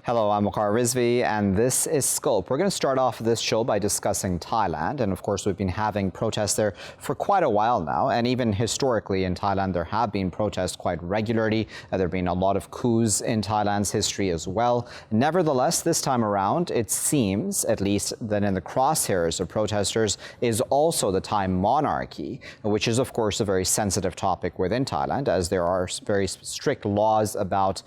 Hello, I'm Waqar Rizvi, and this is Scope. We're going to start off this show by discussing Thailand. And of course, we've been having protests there for quite a while now. And even historically in Thailand, there have been protests quite regularly. There have been a lot of coups in Thailand's history as well. Nevertheless, this time around, it seems, at least, that in the crosshairs of protesters is also the Thai monarchy, which is, of course, a very sensitive topic within Thailand, as there are very strict laws about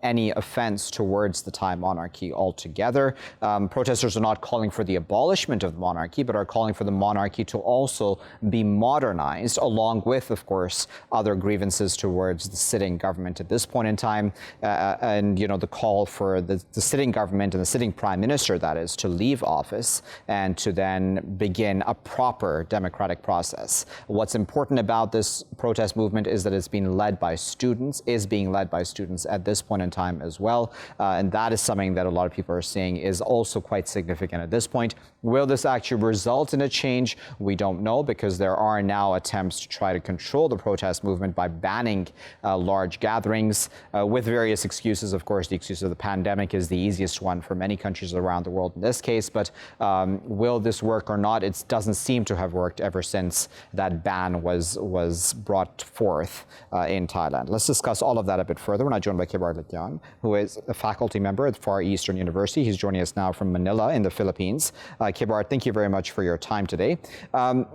any offense towards the Thai monarchy altogether. Protesters are not calling for the abolishment of the monarchy, but are calling for the monarchy to also be modernized, along with, of course, other grievances towards the sitting government at this point in time. And, you know, the call for the sitting government and the sitting prime minister, that is, to leave office and to then begin a proper democratic process. What's important about this protest movement is that it's being led by students, is being led by students at this point in time as well. And that is something that a lot of people are saying is also quite significant at this point. Will this actually result in a change? We don't know, because there are now attempts to try to control the protest movement by banning large gatherings with various excuses. Of course, the excuse of the pandemic is the easiest one for many countries around the world in this case. But will this work or not? It doesn't seem to have worked ever since that ban was brought forth in Thailand. Let's discuss all of that a bit further. We're now joined by Kebart, who is a faculty member at Far Eastern University. He's joining us now from Manila in the Philippines. Kebart, thank you very much for your time today.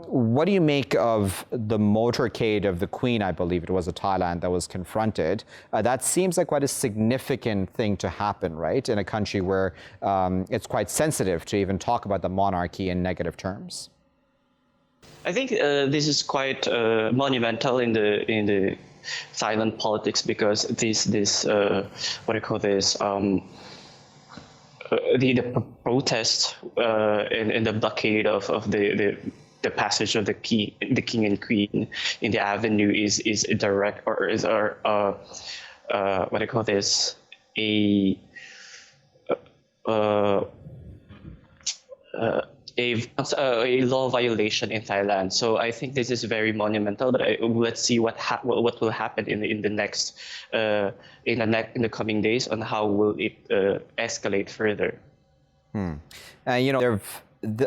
What do you make of the motorcade of the Queen, I believe it was, of Thailand, that was confronted? That seems like quite a significant thing to happen, right, in a country where it's quite sensitive to even talk about the monarchy in negative terms. I think this is quite monumental in the Thailand politics, because this what do you call this, the protest and the blockade of the passage of the king and queen in the avenue is a direct, or is what do you call this, a law violation in Thailand. So I think this is very monumental. But let's see what will happen in the next in the coming days, on how will it escalate further. You know,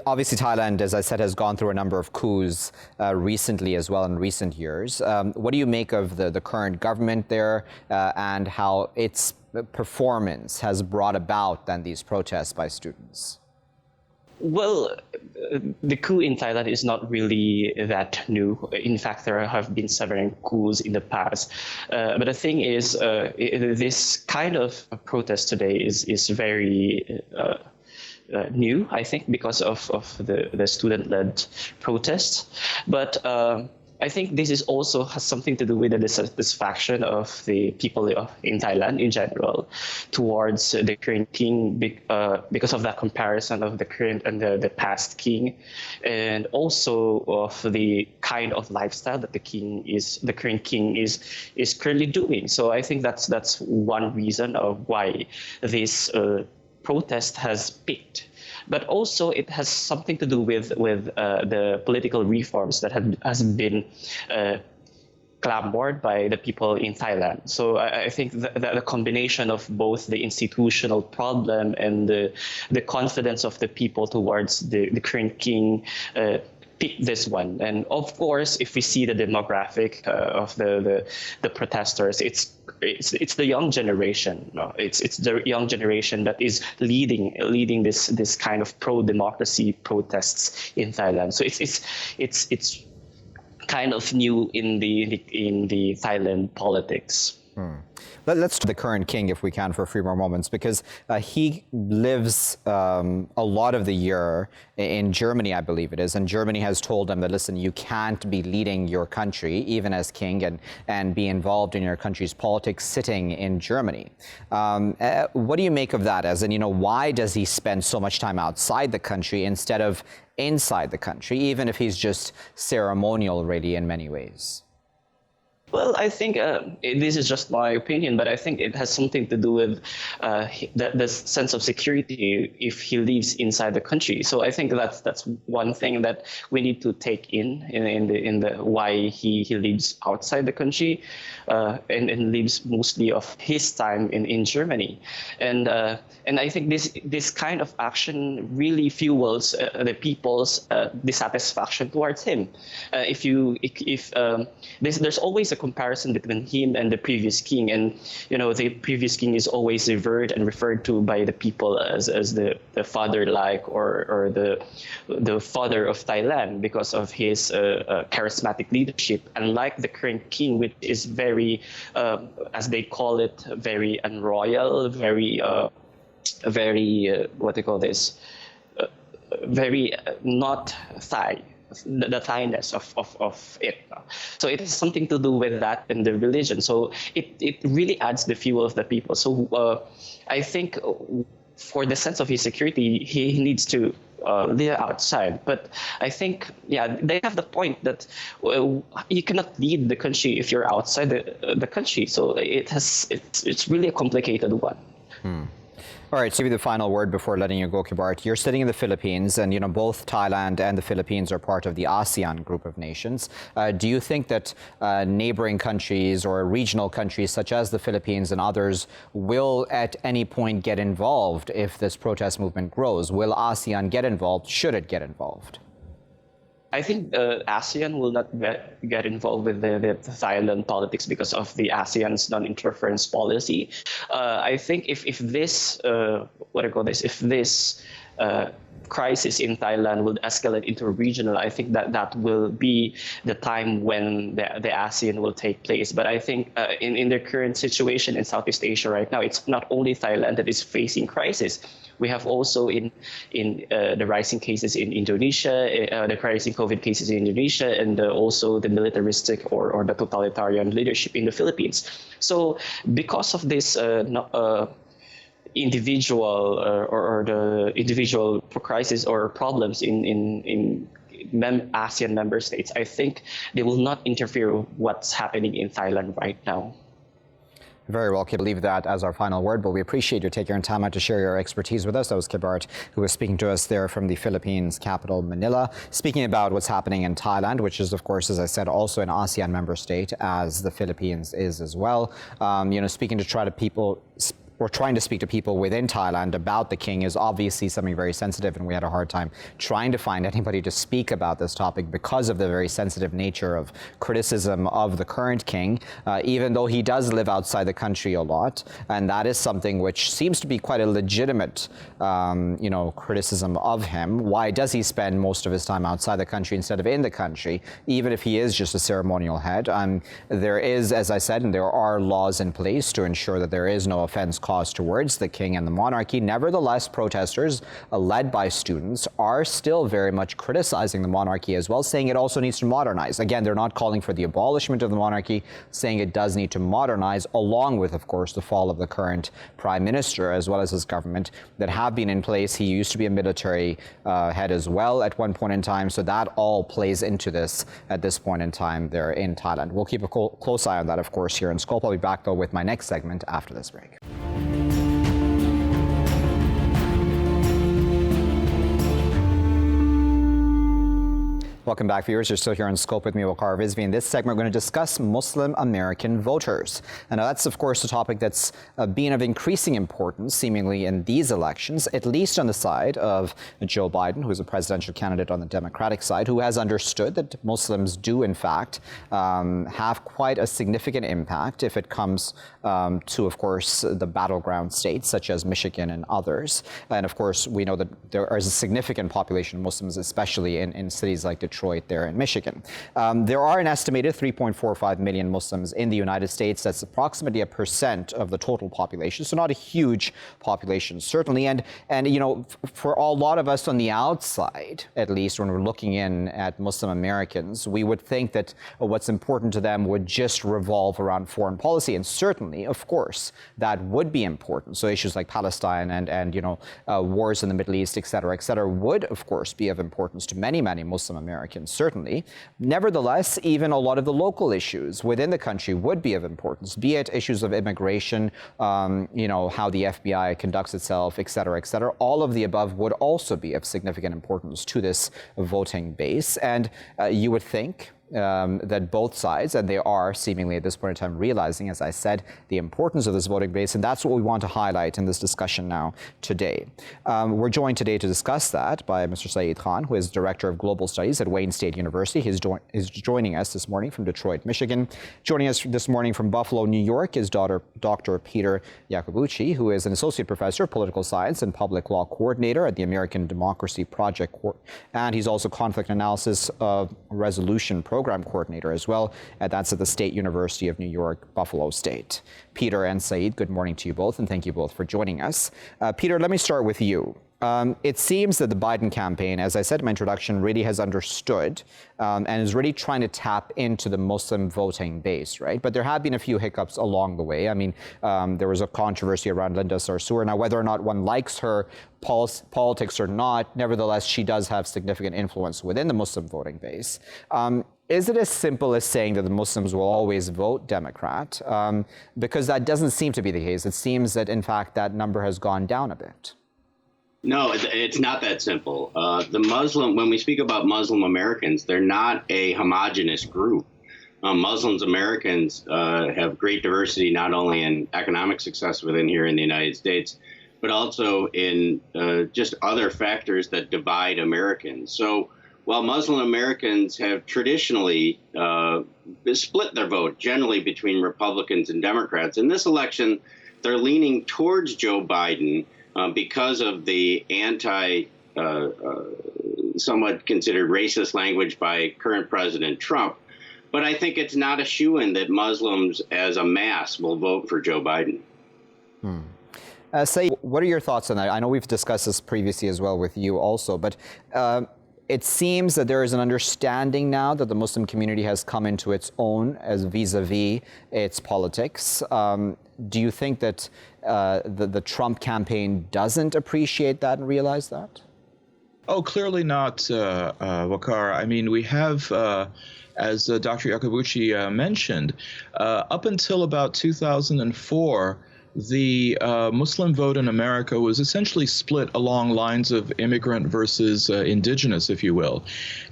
obviously, Thailand, as I said, has gone through a number of coups recently as well in recent years. What do you make of the current government there and how its performance has brought about then these protests by students? Well, the coup in Thailand is not really that new. In fact, there have been several coups in the past. But the thing is, this kind of protest today is very new, I think, because of the student-led protests. But I think this is also has something to do with the dissatisfaction of the people in Thailand in general towards the current king, because of that comparison of the current and the past king, and also of the kind of lifestyle that the current king is currently doing. So I think that's one reason of why this protest has peaked. But also it has something to do with the political reforms that has been clamored by the people in Thailand. So I think that the combination of both the institutional problem and the confidence of the people towards the current king pick this one. And of course, if we see the demographic of the protesters, it's the young generation. No? It's the young generation that is leading this kind of pro-democracy protests in Thailand. So it's kind of new in the Thailand politics. Let's to the current king, if we can, for a few more moments, because he lives a lot of the year in Germany, I believe it is. And Germany has told him that, listen, you can't be leading your country, even as king, and be involved in your country's politics sitting in Germany. What do you make of that? As in, you know, why does he spend so much time outside the country instead of inside the country, even if he's just ceremonial, really, in many ways? Well, I think this is just my opinion, but I think it has something to do with the sense of security if he lives inside the country. So I think that's one thing that we need to take in the why he lives outside the country, and lives mostly of his time in Germany, and I think this kind of action really fuels the people's dissatisfaction towards him. There's always a comparison between him and the previous king, and the previous king is always referred to by the people as the father-like or the father of Thailand because of his charismatic leadership, unlike the current king, which is very as they call it, very unroyal, very what they call this, very not Thai, the Thainess of it. So it has something to do with that and the religion. So it really adds the fuel of the people. So I think for the sense of his security, he needs to live outside. But I think, they have the point that you cannot lead the country if you're outside the country. So it's really a complicated one. All right, so give you the final word before letting you go, Kebart. You're sitting in the Philippines, and both Thailand and the Philippines are part of the ASEAN group of nations. Do you think that neighboring countries or regional countries such as the Philippines and others will at any point get involved if this protest movement grows? Will ASEAN get involved? Should it get involved? I think ASEAN will not get involved with the Thailand politics because of the ASEAN's non-interference policy. I think if this if this crisis in Thailand will escalate into a regional, I think that will be the time when the ASEAN will take place. But I think in the current situation in Southeast Asia right now, it's not only Thailand that is facing crisis. We have also in the rising cases in Indonesia, the rising COVID cases in Indonesia, and also the militaristic or the totalitarian leadership in the Philippines. So because of this individual or the individual crisis or problems in ASEAN member states, I think they will not interfere with what's happening in Thailand right now. Very well, Kebart. Leave that as our final word, but we appreciate you taking your time out to share your expertise with us. That was Kebart, who was speaking to us there from the Philippines capital, Manila, speaking about what's happening in Thailand, which is, of course, as I said, also an ASEAN member state, as the Philippines is as well. Speaking to trying to speak to people within Thailand about the king is obviously something very sensitive, and we had a hard time trying to find anybody to speak about this topic because of the very sensitive nature of criticism of the current king, even though he does live outside the country a lot. And that is something which seems to be quite a legitimate, criticism of him. Why does he spend most of his time outside the country instead of in the country, even if he is just a ceremonial head? There is, as I said, and there are laws in place to ensure that there is no offense caused towards the king and the monarchy. Nevertheless, protesters led by students are still very much criticizing the monarchy as well, saying it also needs to modernize. Again, they're not calling for the abolishment of the monarchy, saying it does need to modernize, along with, of course, the fall of the current prime minister as well as his government that have been in place. He used to be a military head as well at one point in time, so that all plays into this at this point in time there in Thailand. We'll keep a close eye on that, of course, here in Scope. I'll be back, though, with my next segment after this break. Welcome back, viewers. You're still here on Scope with me, Waqar Rizvi. In this segment, we're going to discuss Muslim American voters. And that's, of course, a topic that's been of increasing importance, seemingly, in these elections, at least on the side of Joe Biden, who is a presidential candidate on the Democratic side, who has understood that Muslims do, in fact, have quite a significant impact if it comes to, of course, the battleground states, such as Michigan and others. And, of course, we know that there is a significant population of Muslims, especially in cities like Detroit there in Michigan. There are an estimated 3.45 million Muslims in the United States. That's approximately 1% of the total population, so not a huge population, certainly. And for a lot of us on the outside, at least when we're looking in at Muslim Americans, we would think that what's important to them would just revolve around foreign policy. And certainly, of course, that would be important. So issues like Palestine and wars in the Middle East, et cetera, would, of course, be of importance to many, many Muslim Americans. Americans, certainly. Nevertheless, even a lot of the local issues within the country would be of importance, be it issues of immigration, how the FBI conducts itself, et cetera, et cetera. All of the above would also be of significant importance to this voting base. And you would think that both sides, and they are seemingly at this point in time realizing, as I said, the importance of this voting base, and that's what we want to highlight in this discussion now today. We're joined today to discuss that by Mr. Saeed Khan, who is Director of Global Studies at Wayne State University. He's joining us this morning from Detroit, Michigan. Joining us this morning from Buffalo, New York is Dr. Peter Yacobucci, who is an Associate Professor of Political Science and Public Law Coordinator at the American Democracy Project, and he's also Conflict Analysis Resolution Program Coordinator as well. That's at the State University of New York, Buffalo State. Peter and Saeed, good morning to you both, and thank you both for joining us. Peter, let me start with you. It seems that the Biden campaign, as I said in my introduction, really has understood and is really trying to tap into the Muslim voting base, right? But there have been a few hiccups along the way. I mean, there was a controversy around Linda Sarsour. Now, whether or not one likes her politics or not, nevertheless, she does have significant influence within the Muslim voting base. Is it as simple as saying that the Muslims will always vote Democrat? Because that doesn't seem to be the case. It seems that, in fact, that number has gone down a bit. No, it's not that simple. When we speak about Muslim Americans, they're not a homogenous group. Muslims Americans have great diversity, not only in economic success within here in the United States, but also in just other factors that divide Americans. So while Muslim Americans have traditionally split their vote generally between Republicans and Democrats, in this election, they're leaning towards Joe Biden because of the somewhat considered racist language by current President Trump. But I think it's not a shoo-in that Muslims as a mass will vote for Joe Biden. Saeed, what are your thoughts on that? I know we've discussed this previously as well with you also, but it seems that there is an understanding now that the Muslim community has come into its own as vis-a-vis its politics. Do you think that the Trump campaign doesn't appreciate that and realize that? Oh, clearly not, Waqar. I mean, we have, as Dr. Yacobucci mentioned, up until about 2004, the Muslim vote in America was essentially split along lines of immigrant versus indigenous, if you will.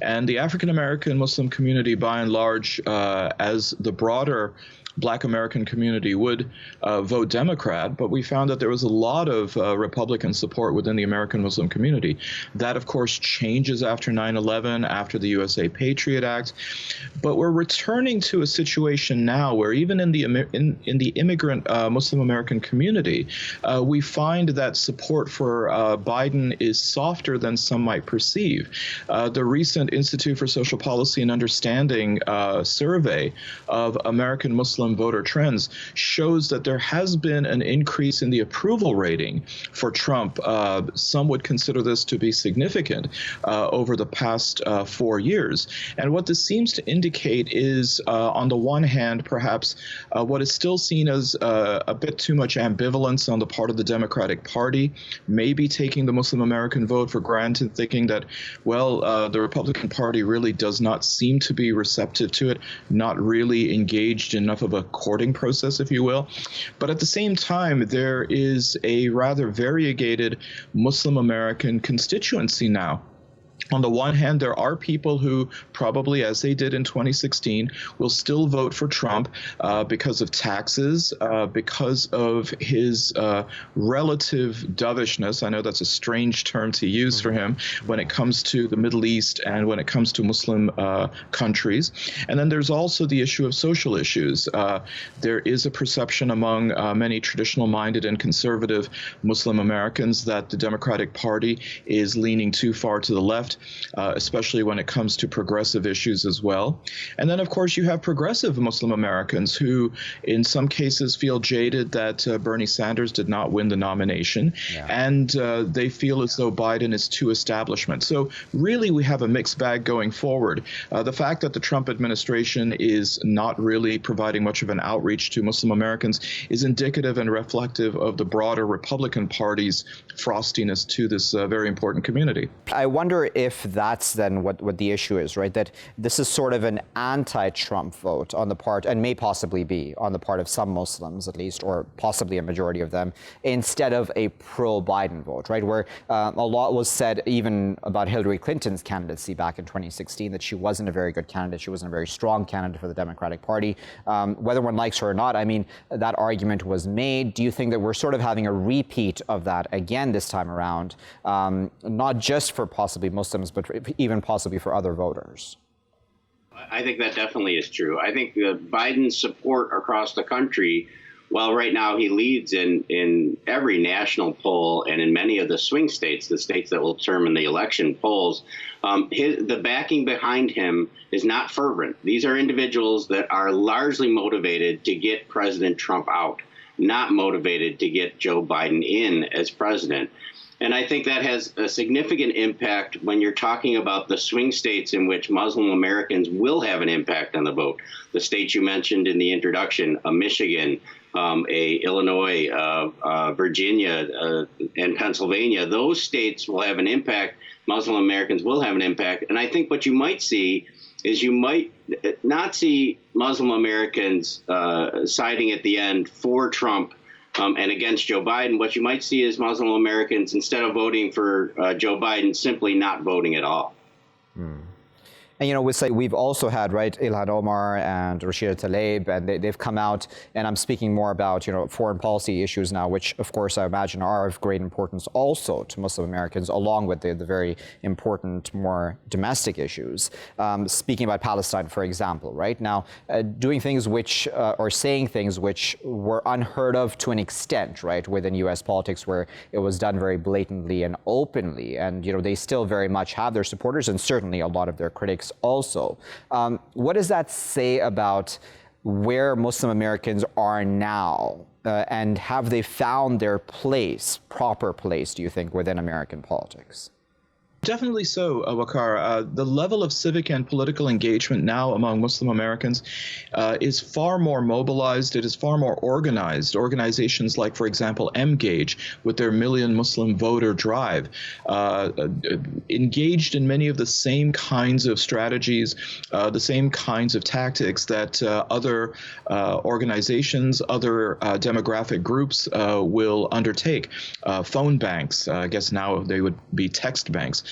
And the African-American Muslim community, by and large, as the broader Black American community would vote Democrat, but we found that there was a lot of Republican support within the American Muslim community. That, of course, changes after 9/11, after the USA Patriot Act. But we're returning to a situation now where even in the immigrant Muslim American community, we find that support for Biden is softer than some might perceive. The recent Institute for Social Policy and Understanding survey of American Muslim voter trends shows that there has been an increase in the approval rating for Trump. Some would consider this to be significant over the past 4 years. And what this seems to indicate is, on the one hand, perhaps what is still seen as a bit too much ambivalence on the part of the Democratic Party, maybe taking the Muslim American vote for granted, thinking that, well, the Republican Party really does not seem to be receptive to it, not really engaged in enough of a courting process, if you will. But at the same time, there is a rather variegated Muslim American constituency now. On the one hand, there are people who probably, as they did in 2016, will still vote for Trump because of taxes, because of his relative dovishness. I know that's a strange term to use for him when it comes to the Middle East and when it comes to Muslim countries. And then there's also the issue of social issues. There is a perception among many traditional-minded and conservative Muslim Americans that the Democratic Party is leaning too far to the left, especially when it comes to progressive issues as well. And then, of course, you have progressive Muslim Americans who, in some cases, feel jaded that Bernie Sanders did not win the nomination, and they feel as though Biden is too establishment. So really, we have a mixed bag going forward. The fact that the Trump administration is not really providing much of an outreach to Muslim Americans is indicative and reflective of the broader Republican Party's frostiness to this very important community. I wonder if if that's then what the issue is, right? That this is sort of an anti-Trump vote on the part, and may possibly be on the part of some Muslims at least, or possibly a majority of them, instead of a pro-Biden vote, right? Where a lot was said even about Hillary Clinton's candidacy back in 2016, that she wasn't a very good candidate, she wasn't a very strong candidate for the Democratic Party. Whether one likes her or not, I mean, that argument was made. Do you think that we're sort of having a repeat of that again this time around, not just for possibly Muslims, but even possibly for other voters? I think that definitely is true. I think Biden's support across the country, while right now he leads in every national poll and in many of the swing states, the states that will determine the election polls, the backing behind him is not fervent. These are individuals that are largely motivated to get President Trump out, not motivated to get Joe Biden in as president. And I think that has a significant impact when you're talking about the swing states in which Muslim Americans will have an impact on the vote. The states you mentioned in the introduction, Michigan, Illinois, Virginia, and Pennsylvania, those states will have an impact. Muslim Americans will have an impact. And I think what you might see is you might not see Muslim Americans siding at the end for Trump and against Joe Biden. What you might see is Muslim Americans, instead of voting for Joe Biden, simply not voting at all. And, you know, we've also had, right, Ilhan Omar and Rashida Tlaib, and they've come out, and I'm speaking more about, you know, foreign policy issues now, which, of course, I imagine are of great importance also to Muslim Americans, along with the very important, more domestic issues. Speaking about Palestine, for example, right? Now, doing things which, or saying things which were unheard of to an extent, right, within U.S. politics, where it was done very blatantly and openly. And, you know, they still very much have their supporters, and certainly a lot of their critics also. What does that say about where Muslim Americans are now? And have they found their place, proper place, do you think, within American politics? Definitely so, Waqar. The level of civic and political engagement now among Muslim Americans is far more mobilized. It is far more organized. Organizations like, for example, Mgage, with their Million Muslim Voter Drive, engaged in many of the same kinds of strategies, the same kinds of tactics that other organizations, other demographic groups will undertake. Phone banks, I guess now they would be text banks.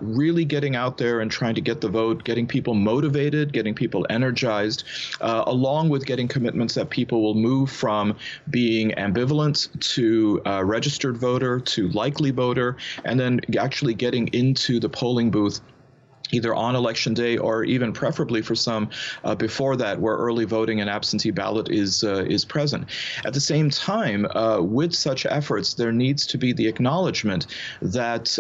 Really getting out there and trying to get the vote, getting people motivated, getting people energized, along with getting commitments that people will move from being ambivalent to registered voter to likely voter, and then actually getting into the polling booth either on election day or even preferably for some before that, where early voting and absentee ballot is present. At the same time, with such efforts, there needs to be the acknowledgement that,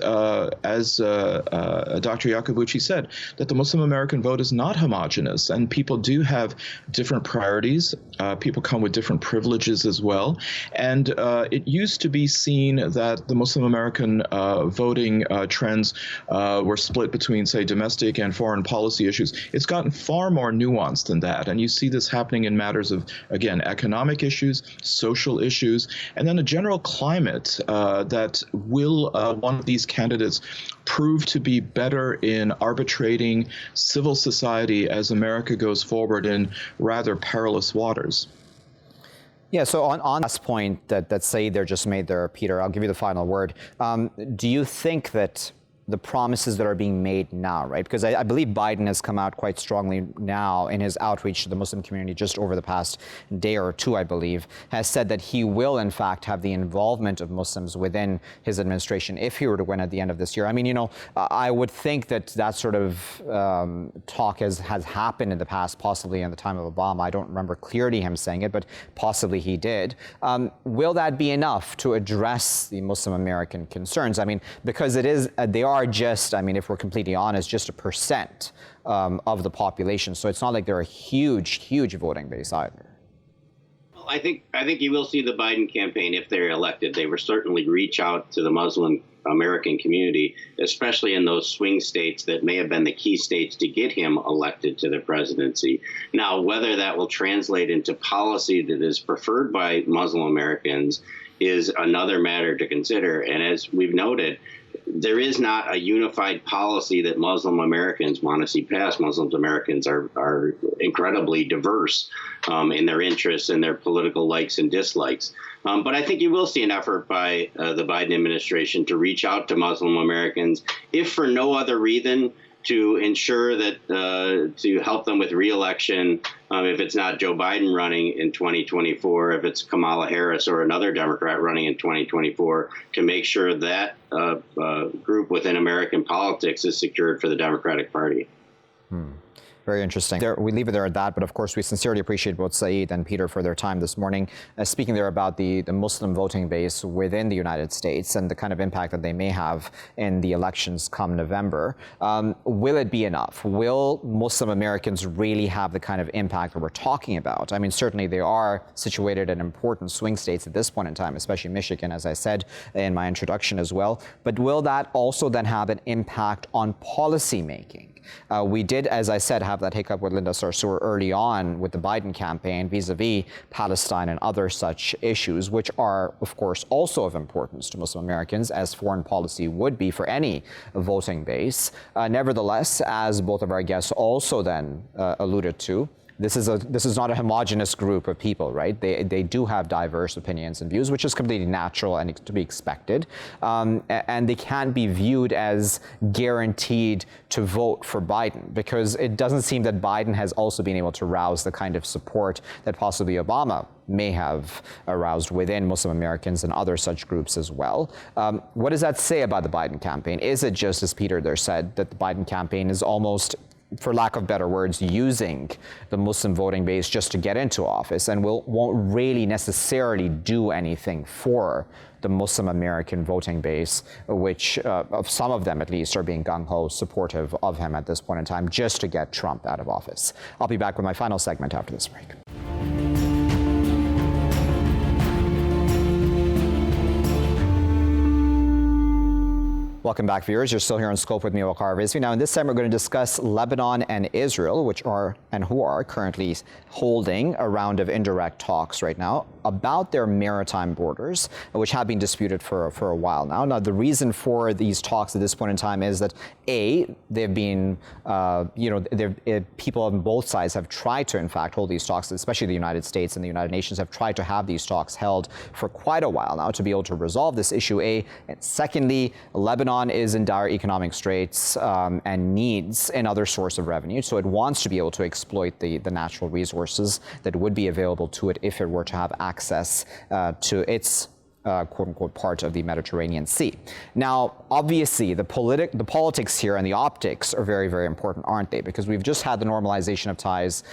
as Dr. Yacobucci said, that the Muslim American vote is not homogenous, and people do have different priorities. People come with different privileges as well. And it used to be seen that the Muslim American voting trends were split between, say, domestic and foreign policy issues. It's gotten far more nuanced than that. And you see this happening in matters of, again, economic issues, social issues, and then a general climate that will one of these candidates prove to be better in arbitrating civil society as America goes forward in rather perilous waters. Yeah, so on this point that Saeed there just made there, Peter, I'll give you the final word. Do you think that the promises that are being made now, right? Because I believe Biden has come out quite strongly now in his outreach to the Muslim community just over the past day or two, I believe, has said that he will, in fact, have the involvement of Muslims within his administration if he were to win at the end of this year. I mean, you know, I would think that that sort of talk has happened in the past, possibly in the time of Obama. I don't remember clearly him saying it, but possibly he did. Will that be enough to address the Muslim American concerns? I mean, because it is, they are just, I mean, if we're completely honest, just 1% of the population. So it's not like they're a huge voting base either. Well, I think you will see the Biden campaign, if they're elected. They will certainly reach out to the Muslim American community, especially in those swing states that may have been the key states to get him elected to the presidency. Now, whether that will translate into policy that is preferred by Muslim Americans is another matter to consider. And as we've noted, there is not a unified policy that Muslim Americans want to see passed. Muslim Americans are incredibly diverse in their interests and their political likes and dislikes. But I think you will see an effort by the Biden administration to reach out to Muslim Americans, if for no other reason, to ensure that to help them with re-election, if it's not Joe Biden running in 2024, if it's Kamala Harris or another Democrat running in 2024, to make sure that group within American politics is secured for the Democratic Party. Very interesting. We leave it there at that, but of course we sincerely appreciate both Saeed and Peter for their time this morning, speaking there about the Muslim voting base within the United States and the kind of impact that they may have in the elections come November. Will it be enough? Will Muslim Americans really have the kind of impact that we're talking about? I mean, certainly they are situated in important swing states at this point in time, especially Michigan, as I said in my introduction as well. But will that also then have an impact on policy making? We did, as I said, have that hiccup with Linda Sarsour early on with the Biden campaign vis-a-vis Palestine and other such issues, which are, of course, also of importance to Muslim Americans, as foreign policy would be for any voting base. Nevertheless, as both of our guests also then alluded to, this is not a homogenous group of people, right? They do have diverse opinions and views, which is completely natural and to be expected. And they can't be viewed as guaranteed to vote for Biden, because it doesn't seem that Biden has also been able to rouse the kind of support that possibly Obama may have aroused within Muslim Americans and other such groups as well. What does that say about the Biden campaign? Is it just, as Peter there said, that the Biden campaign is almost, for lack of better words, using the Muslim voting base just to get into office and won't really necessarily do anything for the Muslim American voting base, which of some of them at least are being gung-ho supportive of him at this point in time, just to get Trump out of office? I'll be back with my final segment after this break. Welcome back, viewers. You're still here on Scope with me, Waqar Rizvi. Now, in this segment, we're going to discuss Lebanon and Israel, who are currently holding a round of indirect talks right now about their maritime borders, which have been disputed for a while now. Now, the reason for these talks at this point in time is that they've been, people on both sides have tried to, in fact, hold these talks, especially the United States and the United Nations have tried to have these talks held for quite a while now to be able to resolve this issue. And secondly, Lebanon is in dire economic straits and needs another source of revenue. So it wants to be able to exploit the natural resources that would be available to it if it were to have access to its quote-unquote part of the Mediterranean Sea. Now, obviously, the politics here and the optics are very, very important, aren't they? Because we've just had the normalization of ties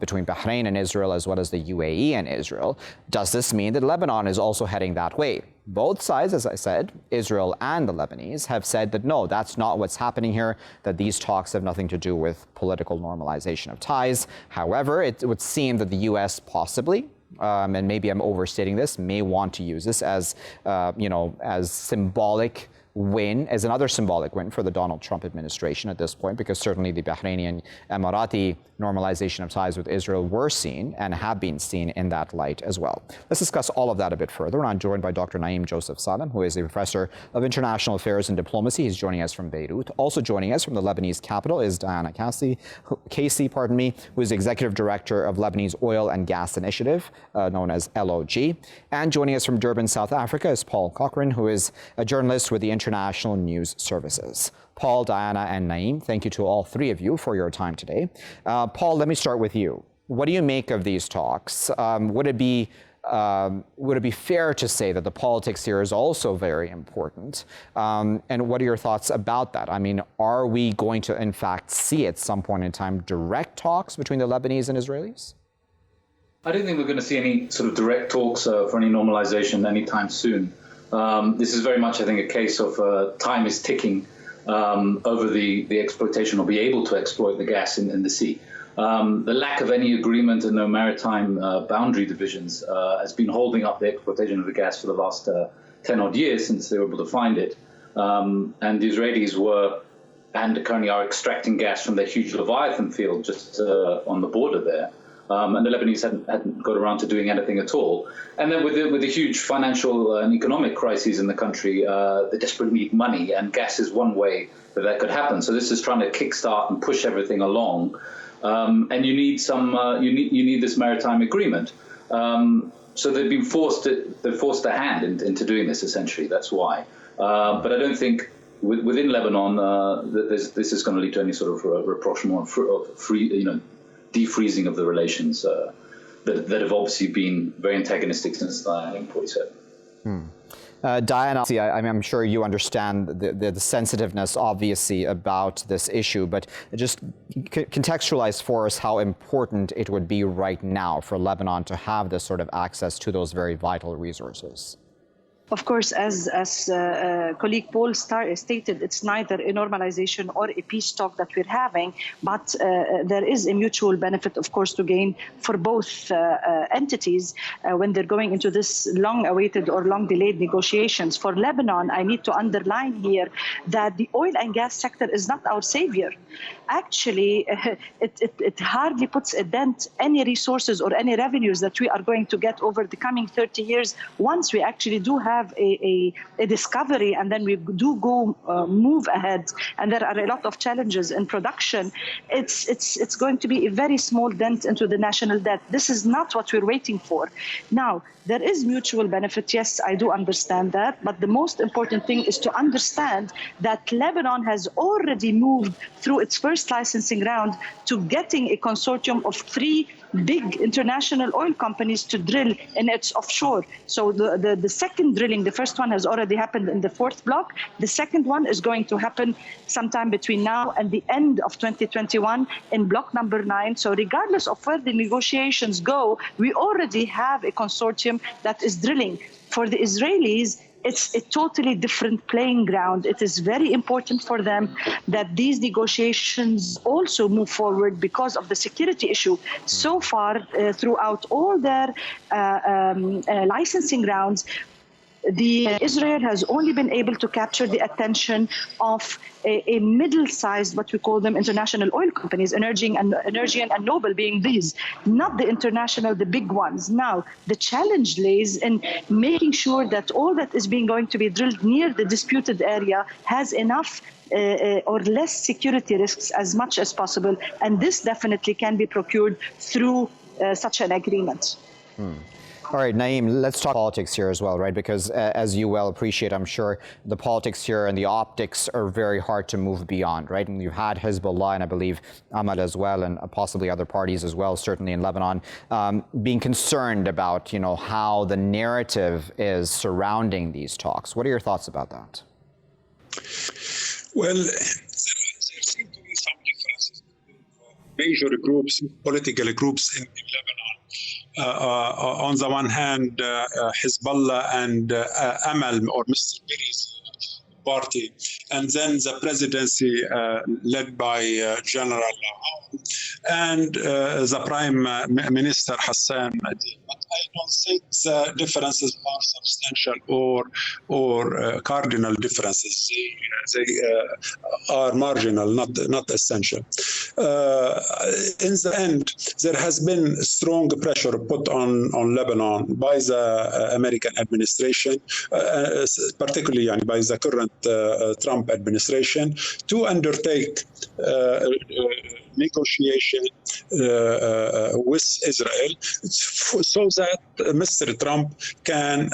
between Bahrain and Israel, as well as the UAE and Israel. Does this mean that Lebanon is also heading that way? Both sides, as I said, Israel and the Lebanese, have said that no, that's not what's happening here, that these talks have nothing to do with political normalization of ties. However, it would seem that the U.S. possibly, and maybe I'm overstating this, may want to use this as, as symbolic win, as another symbolic win for the Donald Trump administration at this point, because certainly the Bahraini and Emirati normalization of ties with Israel were seen and have been seen in that light as well. Let's discuss all of that a bit further. I'm joined by Dr. Naim Joseph Salem, who is a professor of international affairs and diplomacy. He's joining us from Beirut. Also joining us from the Lebanese capital is Kassy, who is executive director of Lebanese Oil and Gas Initiative, known as LOG. And joining us from Durban, South Africa is Paul Cochrane, who is a journalist with the International News Services. Paul, Diana, and Naim, thank you to all three of you for your time today. Paul, let me start with you. What do you make of these talks? Would it be fair to say that the politics here is also very important? And what are your thoughts about that? I mean, are we going to, in fact, see at some point in time direct talks between the Lebanese and Israelis? I don't think we're going to see any sort of direct talks for any normalization anytime soon. This is very much, I think, a case of time is ticking over the exploitation, or be able to exploit the gas in the sea. The lack of any agreement and no maritime boundary divisions has been holding up the exploitation of the gas for the last 10 odd years since they were able to find it. And the Israelis were and currently are extracting gas from their huge Leviathan field just on the border there. and the Lebanese hadn't got around to doing anything at all. And then with the huge financial and economic crises in the country, they desperately need money, and gas is one way that could happen. So this is trying to kickstart and push everything along, and you need you need this maritime agreement. So they've been forced their hand into doing this, essentially. That's why. But I don't think within Lebanon that this is going to lead to any sort of rapprochement or defreezing of the relations that have obviously been very antagonistic since 1947. Diana, I'm sure you understand the sensitiveness, obviously, about this issue, but just contextualize for us how important it would be right now for Lebanon to have this sort of access to those very vital resources. Of course, as colleague Paul stated, it's neither a normalization or a peace talk that we're having, but there is a mutual benefit, of course, to gain for both entities when they're going into this long-awaited or long-delayed negotiations. For Lebanon, I need to underline here that the oil and gas sector is not our savior. Actually, it hardly puts a dent any resources or any revenues that we are going to get over the coming 30 years once we actually do have a discovery, and then we do go move ahead, and there are a lot of challenges in production. It's going to be a very small dent into the national debt. This is not what we're waiting for. Now, there is mutual benefit. Yes, I do understand that. But the most important thing is to understand that Lebanon has already moved through its first licensing round to getting a consortium of 3 big international oil companies to drill in its offshore. So the second drilling, the first one has already happened in the 4th block. The second one is going to happen sometime between now and the end of 2021 in block number 9. So regardless of where the negotiations go, we already have a consortium that is drilling. For the Israelis, it's a totally different playing ground. It is very important for them that these negotiations also move forward because of the security issue. So far, throughout all their licensing rounds, Israel has only been able to capture the attention of a middle-sized, what we call them, international oil companies, Energian and Noble being these, not the international, the big ones. Now, the challenge lays in making sure that all that is going to be drilled near the disputed area has enough or less security risks as much as possible, and this definitely can be procured through such an agreement. All right, Naim, let's talk politics here as well, right? Because as you well appreciate, I'm sure the politics here and the optics are very hard to move beyond, right? And you had Hezbollah and I believe Ahmad as well, and possibly other parties as well, certainly in Lebanon, being concerned about, how the narrative is surrounding these talks. What are your thoughts about that? Well, there seem to be some differences between major groups, political groups in Lebanon. On the one hand, Hezbollah and Amal, or Mr. Berry's party, and then the presidency led by General and the Prime Minister Hassan. But I don't think the differences are substantial or cardinal differences. They are marginal, not essential. In the end, there has been strong pressure put on Lebanon by the American administration, particularly by the current Trump administration, to undertake negotiation with Israel so that Mr. Trump can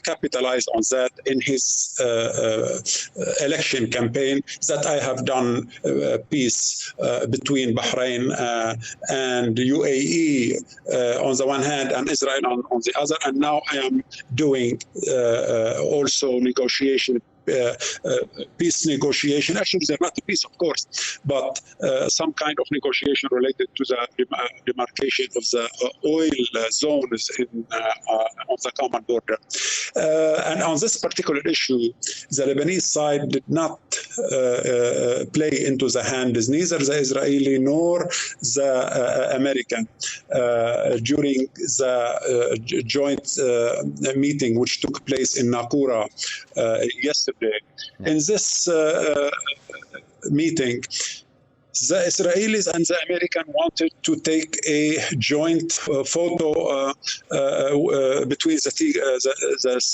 capitalize on that in his election campaign, that I have done peace between Bahrain and UAE on the one hand and Israel on the other, and now I am doing also negotiation. Peace negotiation. Actually, they're not a peace, of course, but some kind of negotiation related to the demarcation of the oil zones on the common border. And on this particular issue, the Lebanese side did not play into the hands, neither the Israeli nor the American, during the joint meeting which took place in Nakura yesterday. In this meeting, the Israelis and the Americans wanted to take a joint photo between the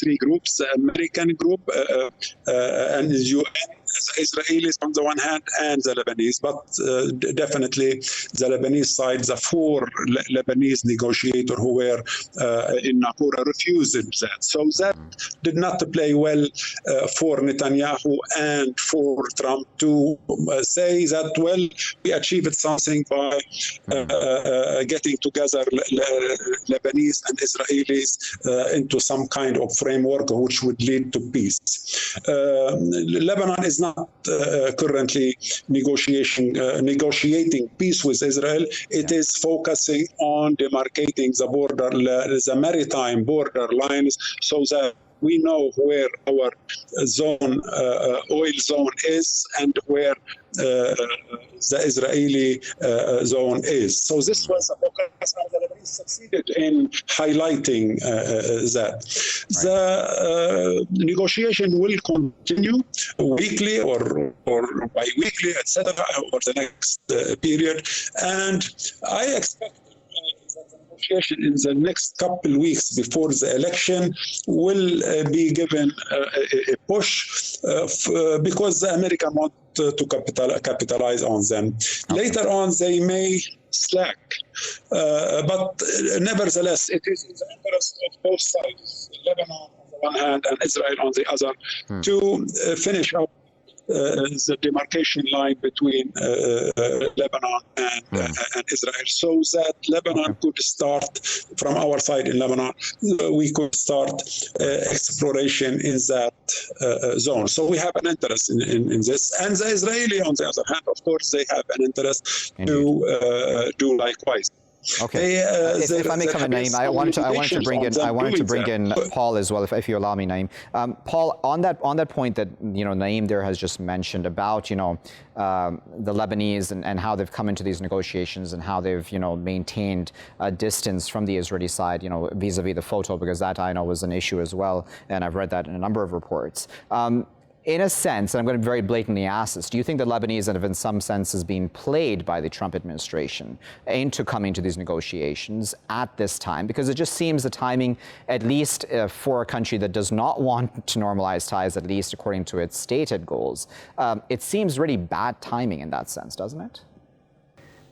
three groups, the American group and the UN, the Israelis on the one hand, and the Lebanese. But definitely the Lebanese side, the four Lebanese negotiators who were in Naqoura refused that. So that did not play well for Netanyahu and for Trump to say that, well, we achieved something by getting together Lebanese and Israelis into some kind of framework which would lead to peace. Lebanon is not currently negotiating peace with Israel. It is focusing on demarcating the border, the maritime border lines, so that we know where our zone, oil zone is, and where the Israeli zone is. So this was a focus, and the Lebanese succeeded in highlighting that. Right. The negotiation will continue weekly or bi-weekly, etc., over the next period, and I expect in the next couple of weeks before the election will be given a push because the Americans want to capitalize on them. Okay. Later on, they may slack, but nevertheless, it is in the interest of both sides, Lebanon on the one hand and Israel on the other, to finish up the demarcation line between Lebanon and Israel, so that Lebanon could start, from our side in Lebanon, we could start exploration in that zone. So we have an interest in this. And the Israeli, on the other hand, of course, they have an interest to do likewise. Okay. If I may come in, Naim, I wanted to bring in Paul as well, if you allow me, Naim. Paul, on that point that Naim there has just mentioned about the Lebanese and how they've come into these negotiations and how they've maintained a distance from the Israeli side, vis-a-vis the photo, because that I know was an issue as well, and I've read that in a number of reports. In a sense, and I'm going to very blatantly ask this, do you think the Lebanese have in some senses been played by the Trump administration into coming to these negotiations at this time? Because it just seems the timing, at least for a country that does not want to normalize ties, at least according to its stated goals, it seems really bad timing in that sense, doesn't it?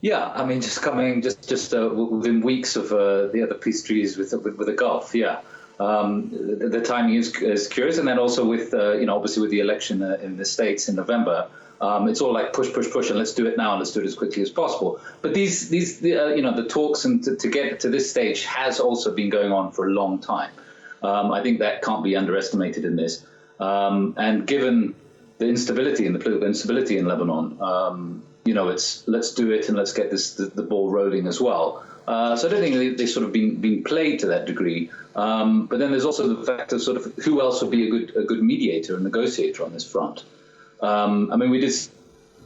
Yeah, I mean, just within weeks of the other peace treaties with the Gulf, yeah. The timing is curious, and then also with obviously with the election in the States in November, it's all like push, and let's do it now, and let's do it as quickly as possible. But the talks and to get to this stage has also been going on for a long time. I think that can't be underestimated in this. And given the instability and the political instability in Lebanon, it's let's do it and let's get the ball rolling as well. So I don't think they've sort of been played to that degree. But then there's also the fact of sort of who else would be a good mediator and negotiator on this front. I mean, we did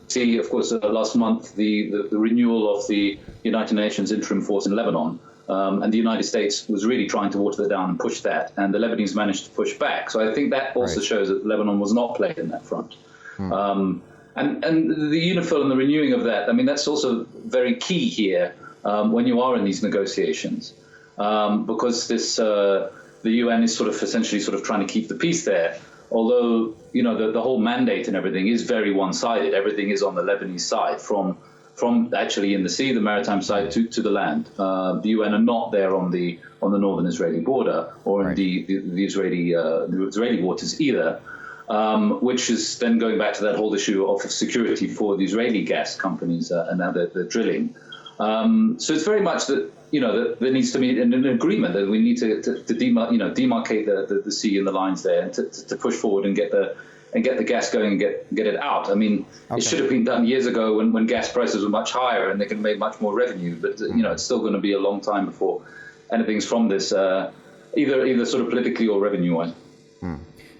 see, of course, last month the renewal of the United Nations interim force in Lebanon, and the United States was really trying to water that down and push that, and the Lebanese managed to push back. So I think that also shows that Lebanon was not played in that front. And the UNIFIL and the renewing of that, I mean, that's also very key here. When you are in these negotiations, because the UN is essentially trying to keep the peace there. Although the whole mandate and everything is very one-sided. Everything is on the Lebanese side, from actually in the sea, the maritime side, to the land. The UN are not there on the northern Israeli border or in the Israeli waters either. Which is then going back to that whole issue of security for the Israeli gas companies and now the drilling. So it's very much that that there needs to be an agreement that we need to demarcate the sea and the lines there, and to push forward and get the gas going and get it out. I mean, it should have been done years ago when gas prices were much higher and they could have made much more revenue. But it's still going to be a long time before anything's from this, either sort of politically or revenue-wise.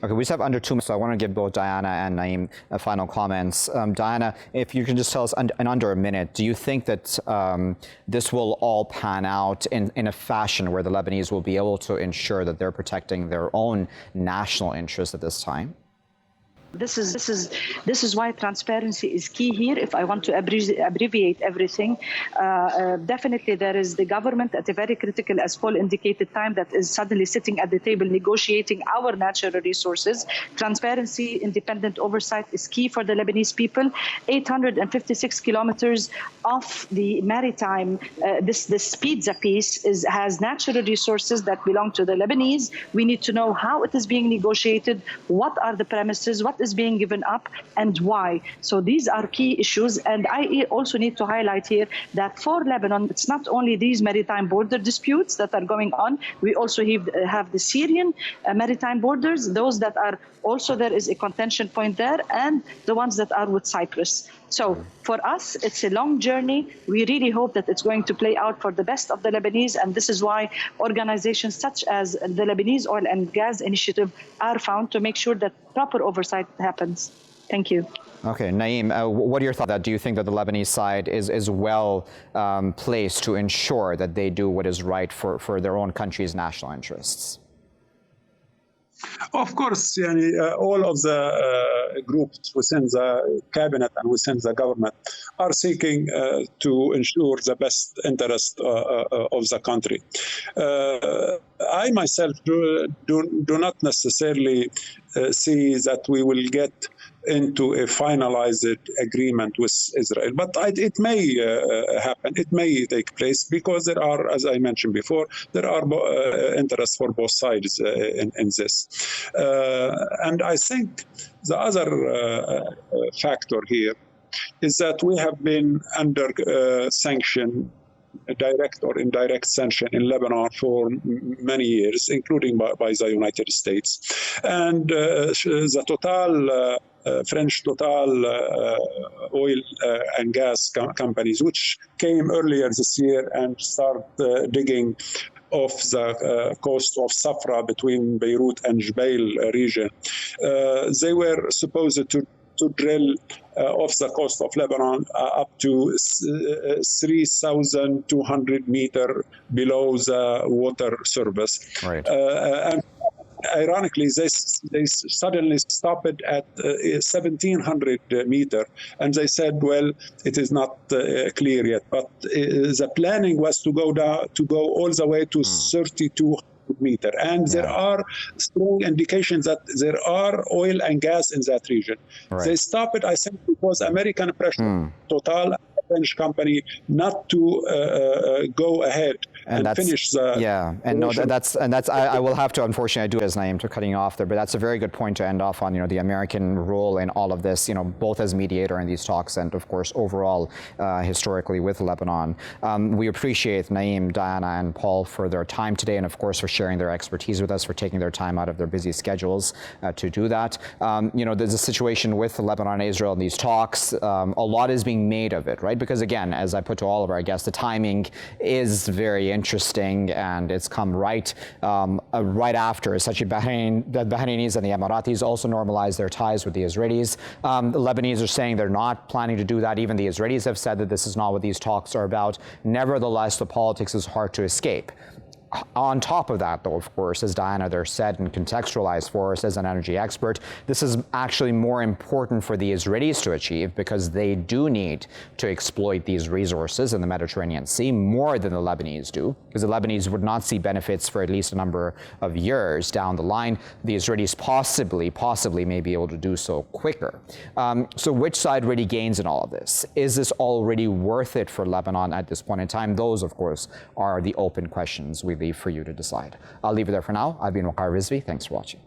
Okay, we just have under 2 minutes, so I want to give both Diana and Naim final comments. Diana, if you can just tell us in under a minute, do you think that this will all pan out in a fashion where the Lebanese will be able to ensure that they're protecting their own national interests at this time? This is why transparency is key here. If I want to abbreviate everything, definitely there is the government at a very critical, as Paul indicated, time that is suddenly sitting at the table negotiating our natural resources. Transparency, independent oversight is key for the Lebanese people. 856 kilometers of the maritime, this pizza piece has natural resources that belong to the Lebanese. We need to know how it is being negotiated, what are the premises, what is being given up, and why. So these are key issues. And I also need to highlight here that for Lebanon, it's not only these maritime border disputes that are going on. We also have the Syrian maritime borders, those that are also, there is a contention point there, and the ones that are with Cyprus. So for us, it's a long journey. We really hope that it's going to play out for the best of the Lebanese, and this is why organizations such as the Lebanese Oil and Gas Initiative are found to make sure that proper oversight happens. Thank you. Okay, Naim, what are your thoughts? Do you think that the Lebanese side is well placed to ensure that they do what is right for their own country's national interests? Of course, all of the groups within the cabinet and within the government are seeking to ensure the best interest of the country. I myself do not necessarily see that we will get into a finalized agreement with Israel. But it may happen, it may take place, because there are, as I mentioned before, there are interests for both sides in this. And I think the other factor here is that we have been under sanction, direct or indirect sanction in Lebanon for many years, including by the United States. And the Total, French Total oil and gas companies, which came earlier this year and started digging off the coast of Safra between Beirut and Jubail region. They were supposed to drill off the coast of Lebanon up to 3,200 meters below the water surface. Right. And ironically, they suddenly stopped at 1,700 meters, and they said, "Well, it is not clear yet." But the planning was to go all the way to 3,200 meters, and there are strong indications that there are oil and gas in that region. Right. They stopped, I think, because American pressure, Total, French company, not to go ahead and finish the... Yeah, and no, that's I will have to, unfortunately, I do as Naim to cutting you off there, but that's a very good point to end off on, the American role in all of this, both as mediator in these talks and, of course, overall, historically with Lebanon. We appreciate Naim, Diana, and Paul for their time today, and, of course, for sharing their expertise with us, for taking their time out of their busy schedules to do that. There's a situation with Lebanon and Israel in these talks. A lot is being made of it, right? Because, again, as I put to all of our guests, the timing is very interesting, and it's come right after essentially the Bahrainis and the Emiratis also normalized their ties with the Israelis. The Lebanese are saying they're not planning to do that. Even the Israelis have said that this is not what these talks are about. Nevertheless, the politics is hard to escape. On top of that, though, of course, as Diana there said and contextualized for us as an energy expert, this is actually more important for the Israelis to achieve, because they do need to exploit these resources in the Mediterranean Sea more than the Lebanese do, because the Lebanese would not see benefits for at least a number of years down the line. The Israelis possibly may be able to do so quicker. So which side really gains in all of this? Is this already worth it for Lebanon at this point in time? Those, of course, are the open questions we leave for you to decide. I'll leave it there for now. I've been Waqar Rizvi. Thanks for watching.